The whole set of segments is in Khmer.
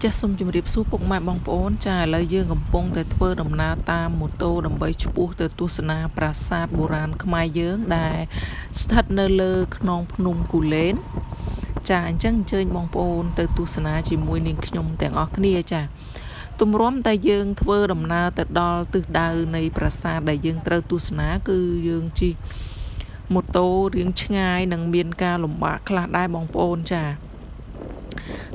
ចាសសូមជម្រាបសួរពុកម៉ែបងប្អូនចាឥឡូវយើងកំពុងតែធ្វើដំណើរតាមម៉ូតូដើម្បីឆ្ពោះទៅទស្សនាប្រាសាទបុរាណខ្មែរយើងដែលស្ថិតនៅលើខ្នងភ្នំគូលែនចាអញ្ចឹងអញ្ជើញបងប្អូនទៅទស្សនាជាមួយនាងខ្ញុំទាំងអស់គ្នាចាទម្រាំតែយើងធ្វើដំណើរទៅដល់ទិសដៅនៃប្រាសាទដែលយើងត្រូវទស្សនាគឺយើងជិះម៉ូតូរៀងឆ្ងាយនិងមានការលំបាកខ្លះដែរបងប្អូនចា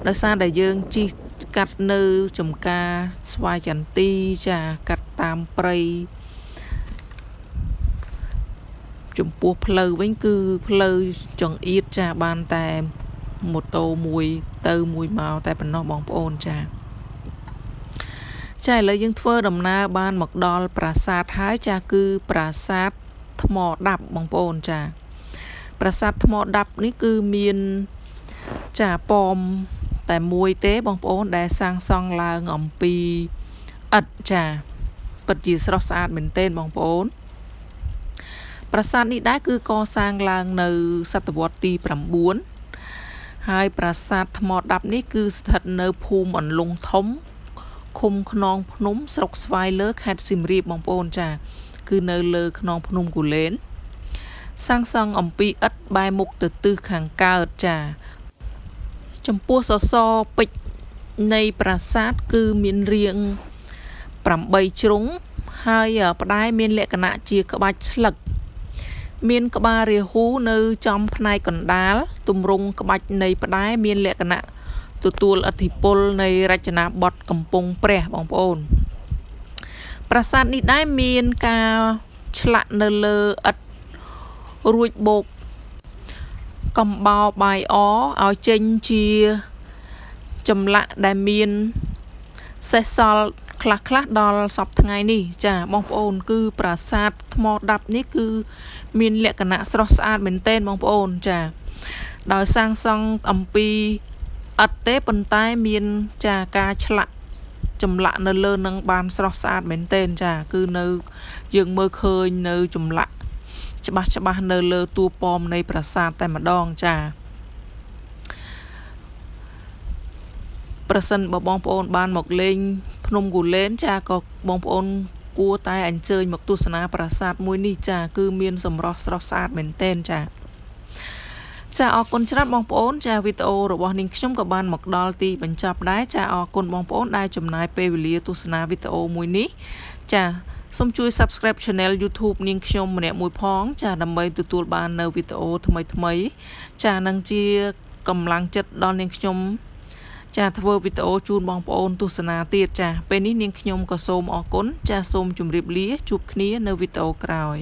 ដោយសារតែយើងជិះកាត់នៅចំការស្វាយចន្ទីចាកាត់តាមព្រៃចំពោះផ្លូវវិញគឺផ្លូវចង្អៀតចាបានតែម៉ូតូមួយទៅមួយមកតែប៉ុណ្ណោះបងប្អូនចាឥឡូវយើងធ្វើដំណើរបានមកដល់ប្រាសាទហើយចាគឺប្រាសាទថ្មដាប់បងប្អូនចាប្រាសាទថ្មដាប់នេះគឺមានចាប៉មតែមួយទេបងប្អូនដែលសាងសង់ឡើងអំពីឥដ្ឋចាពិតជាស្រស់ស្អាតមែនទែនបងប្អូនប្រាសាទនេះដែរគឺកសាងឡើងនៅសតវត្សទី9ហើយប្រាសាទថ្មដាប់នេះគឺស្ថិតនៅភូមិអន្លង់ធំឃុំខ្នងភ្នំស្រុកស្វាយលើខេត្តសៀមរាបបងប្អូនចាគឺនៅលើខ្នងភ្នំគូលែនសាងសង់អំពីឥដ្ឋបែរមុខទៅទិសខាងកើតចាចំពោះសសរពេជ្រនៃប្រាសាទគឺមានរាង8ជ្រុងហើយផ្តែរមានលក្ខណៈជាក្បាច់ស្លឹកមានក្បាលរាហូនៅចំផ្នែកកណ្ដាលទម្រង់ក្បាច់នៃផ្តែរមានលក្ខណៈទទួលឥទ្ធិពលនៃរចនាបថកំពង់ព្រះបងប្អូនប្រាសាទនេះដែរមានការឆ្លាក់នៅលើឥដ្ឋរួចបូកកំបោរបាយអឲ្យចេញជាចម្លាក់ដែលមានសេសសល់ខ្លះដល់សពថ្ងៃនេះចាបងប្អូនគឺប្រាសាទថ្មដាប់នេះគឺមានលក្ខណៈស្រស់ស្អាតមែនទែនបងប្អូនចាដោយសាងសង់អំពីឥដ្ឋទេប៉ុន្តែមានចាការឆ្លាក់ចម្លាក់នៅលើនឹងបានស្រស់ស្អាតមែនទែនចាគឺនៅយើងមើលឃើញនៅចម្លាក់ច្បាស់នៅលើតួប៉មនៃប្រាសាទតែម្ដងចាប្រសិនបើបងប្អូនបានមកលេងភ្នំគូលែនចាក៏បងប្អូនគួរតែអញ្ជើញមកទស្សនាប្រាសាទមួយនេះចាគឺមានសម្រស់ស្រស់ស្អាតមែនទែនចាអរគុណច្រើនបងប្អូនចាវីដេអូរបស់នាងខ្ញុំក៏បានមកដល់ទីបញ្ចប់ដែរចាអរគុណបងប្អូនដែលចំណាយពេលវេលាទស្សនាវីដេអូមួយនេះចាសូមជួយ Subscribe Channel YouTube នាងខ្ញុំម្នាក់មួយផងចាដើម្បីទទួលបាននៅវីដេអូថ្មីចានឹងជាកម្លាំងចិត្តដល់នាងខ្ញុំចាធ្វើវីដេអូជូនបងប្អូនទស្សនាទៀតចាពេលនេះនាងខ្ញុំក៏សូមអរគុណចាសូមជម្រាបលាជួបគ្នានៅវីដេអូក្រោយ